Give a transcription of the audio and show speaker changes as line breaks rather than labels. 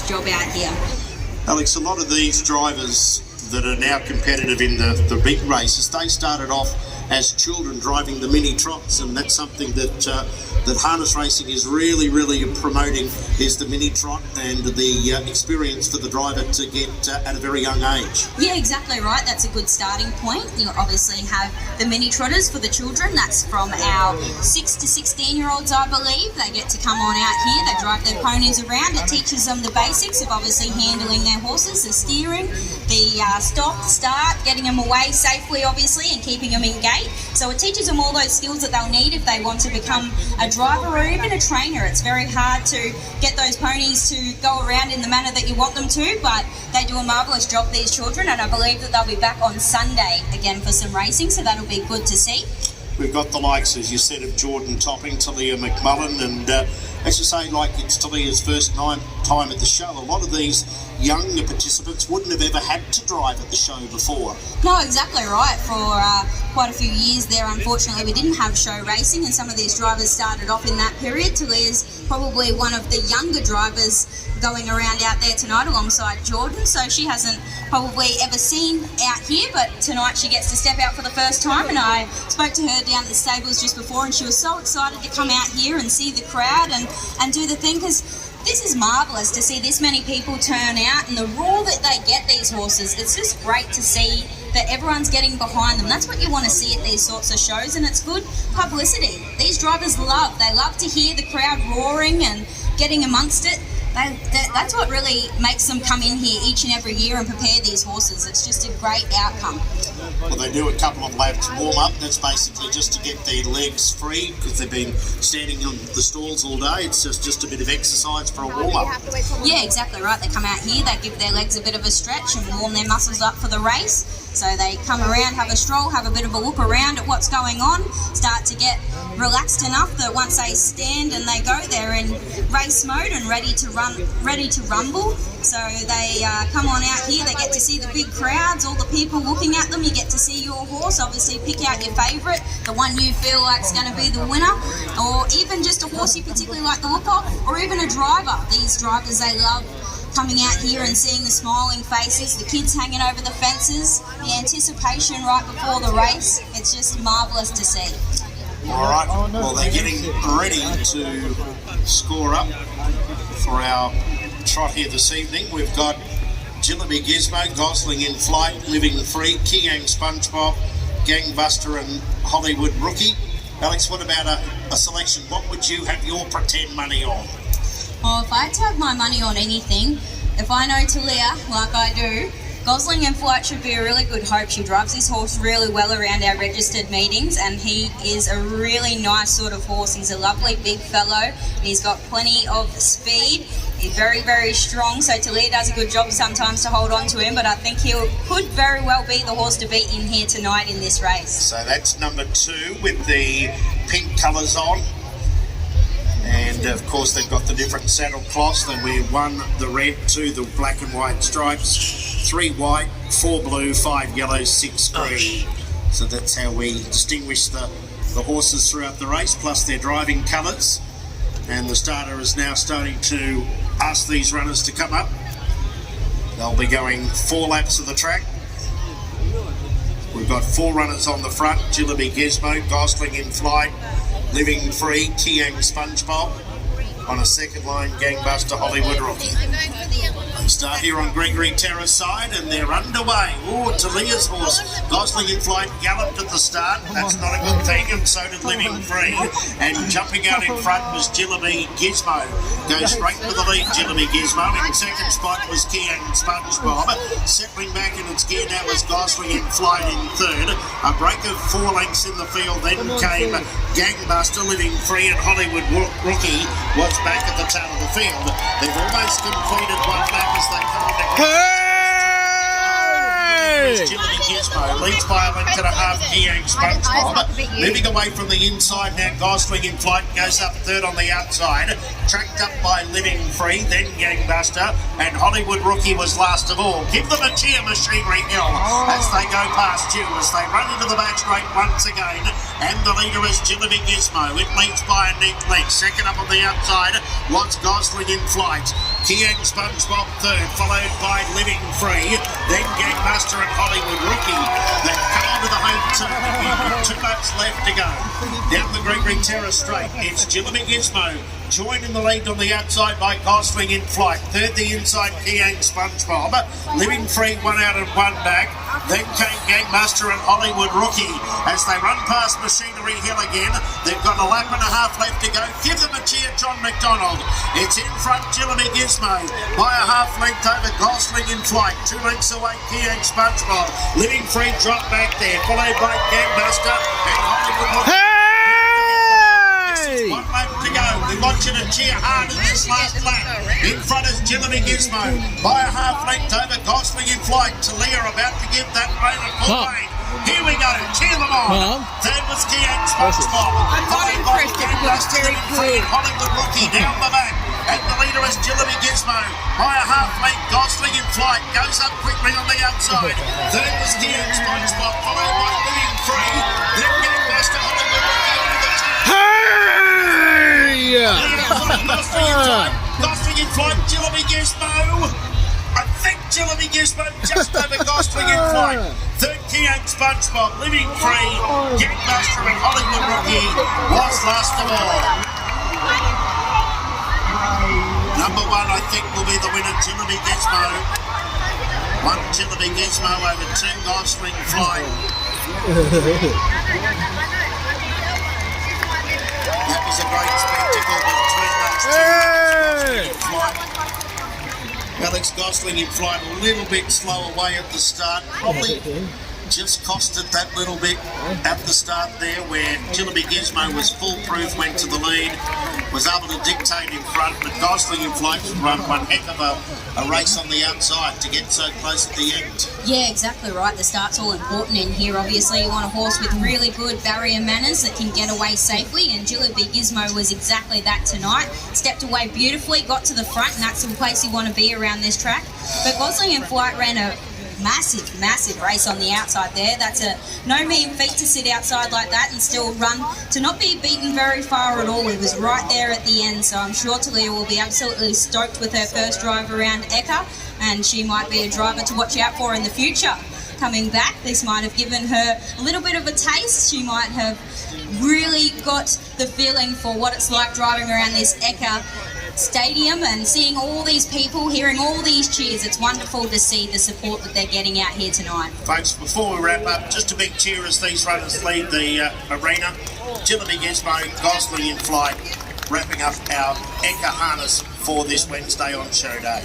job out here.
Alex, a lot of these drivers that are now competitive in the big races, they started off as children driving the mini trots, and that's something that harness racing is really promoting, is the mini trot and the experience for the driver to get at a very young age.
Yeah, exactly right. That's a good starting point. You obviously have the mini trotters for the children. That's from our 6 to 16-year-olds, I believe. They get to come on out here. They drive their ponies around. It teaches them the basics of obviously handling their horses, the steering, the stop, start, getting them away safely, obviously, and keeping them in gait. So it teaches them all those skills that they'll need if they want to become a driver or even a trainer. It's very hard to get those ponies to go around in the manner that you want them to, but they do a marvellous job, these children, and I believe that they'll be back on Sunday again for some racing, so that'll be good to see.
We've got the likes, as you said, of Jordan Topping, Talia McMullen, and as you say, like it's Talia's first time at the show. A lot of these younger participants wouldn't have ever had to drive at the show before.
No, exactly right. For quite a few years there, unfortunately, we didn't have show racing, and some of these drivers started off in that period. Talia's probably one of the younger drivers going around out there tonight alongside Jordan, so she hasn't probably ever seen out here, but tonight she gets to step out for the first time, and I spoke to her down at the stables just before, and she was so excited to come out here and see the crowd and do the thing, because this is marvellous to see this many people turn out and the roar that they get these horses. It's just great to see that everyone's getting behind them. That's what you want to see at these sorts of shows, and it's good publicity. These drivers love to hear the crowd roaring and getting amongst it. That's what really makes them come in here each and every year and prepare these horses. It's just a great outcome.
Well, they do a couple of laps warm up. That's basically just to get their legs free, because they've been standing on the stalls all day. It's just a bit of exercise for a warm up.
Yeah, exactly right. They come out here, they give their legs a bit of a stretch and warm their muscles up for the race. So they come around, have a stroll, have a bit of a look around at what's going on, start to get relaxed enough that once they stand and they go, they're in race mode and ready to rumble. So they come on out here, they get to see the big crowds, all the people looking at them. You get to see your horse, obviously pick out your favourite, the one you feel like is going to be the winner, or even just a horse you particularly like the look of, or even a driver. These drivers, they love coming out here and seeing the smiling faces, the kids hanging over the fences, the anticipation right before the race. It's just marvellous to see.
All right, well, they're getting ready to score up for our trot here this evening. We've got Jillaby Gizmo, Gosling in Flight, Living Free, Kiang SpongeBob, Gangbuster and Hollywood Rookie. Alex, what about a selection? What would you have your pretend money on?
Well, if I had to have my money on anything, if I know Talia like I do, Gosling in Flight should be a really good hope. She drives this horse really well around our registered meetings, and he is a really nice sort of horse. He's a lovely big fellow. He's got plenty of speed. He's very strong, so Talia does a good job sometimes to hold on to him, but I think he could very well be the horse to beat in here tonight in this race.
So that's number 2 with the pink colours on. And of course they've got the different saddle cloths. They wear 1 the red, 2 the black and white stripes, 3 white, 4 blue, 5 yellow, 6 green. So that's how we distinguish the horses throughout the race, plus their driving colours. And the starter is now starting to ask these runners to come up. They'll be going 4 laps of the track. We've got 4 runners on the front: Jillaby Gizmo, Gosling in Flight, Living Free, Kiang SpongeBob. On a second line, Gangbuster, Hollywood Rookie. They start here on Gregory Terrace side, and they're underway. Oh, Talia's horse, Gosling in Flight, galloped at the start. That's not a good thing, and so did Living Free. And jumping out in front was Jillaby Gizmo. Goes straight for the lead, Jillaby Gizmo. In second spot was Kiang SpongeBob. Settling back in its gear now was Gosling in Flight in third. A break of 4 lengths in the field. Then came Gangbuster, Living Free, and Hollywood Rookie was back at the tail of the field. They've almost completed 1 lap as they come on the Jillaby Gizmo leads by a length and a half. Kiang SpongeBob moving away from the inside now. Gosling in Flight goes up third on the outside. tracked up by Living Free, then Gangbuster, and Hollywood Rookie was last of all. Give them a cheer, Machinery Hill, as they go past you, as they run into the back straight once again. And the leader is Jillaby Gizmo. It leads by a neat length. Second up on the outside was Gosling in Flight. Kiang SpongeBob third, followed by Living Free, then Gangbuster and Hollywood Rookie. They've come onto the home turn. 2 laps left to go. Down the Gregory Terrace straight, it's Jillaby Gizmo. Joined in the lead on the outside by Gosling in Flight. Third, the inside Kiang SpongeBob. Living Free, 1 out and 1 back. Then came Gangbuster and Hollywood Rookie as they run past Machinery Hill again. They've got a lap and a half left to go. Give them a cheer, John McDonald. It's in front, Jillaby Gizmo by a half length over Gosling in Flight. 2 lengths away, Kiang SpongeBob. Living Free drop back there, followed by Gangbuster and Hollywood Rookie. 1 lap to go. We want you to cheer hard in this last lap. In front is Jillaby Gizmo by a half length over Gosling in Flight. Talia about to give that rain a full lane. Here we go. Cheer them on. Third was Kiang SpongeBob.
I'm not impressed because it's very clear.
Hollywood Rookie down the back. And the leader is Jillaby Gizmo by a half length. Gosling in Flight goes up quickly on the outside. Third was Kiang SpongeBob, followed by Living Free. Then Gangbuster, Hollywood Rookie over the top. Gosling in Flight, Jillaby Gizmo. I think Jillaby Gizmo just over Gosling in Flight. Third, Kiang SpongeBob, Living Free, Gangbuster and Hollywood Rookie was last of all. Number 1, I think, will be the winner, Jillaby Gizmo. 1 Jillaby Gizmo over 2 Gosling Flight. That was a great spectacle between those 2 Flight. Alex Gosling in Flight a little bit slow away at the start, probably just costed that little bit at the start there, where Jillaby Gizmo was foolproof, went to the lead, was able to dictate in front, but Gosling in Flight run one heck of a race on the outside to get so close at the end.
Yeah, exactly right. The start's all important in here. Obviously, you want a horse with really good barrier manners that can get away safely, and Jillaby Gizmo was exactly that tonight. Stepped away beautifully, got to the front, and that's the place you want to be around this track. But Gosling in Flight ran a massive race on the outside there. That's a no mean feat to sit outside like that and still run, to not be beaten very far at all. He was right there at the end, so I'm sure Talia will be absolutely stoked with her first drive around EKKA, and she might be a driver to watch out for in the future. Coming back, this might have given her a little bit of a taste. She might have really got the feeling for what it's like driving around this EKKA stadium and seeing all these people, hearing all these cheers. It's wonderful to see the support that they're getting out here tonight.
Folks, before we wrap up, just a big cheer as these runners leave the arena. Jillaby Gizmo, Gosling in Flight, wrapping up our EKKA harness for this Wednesday on show day.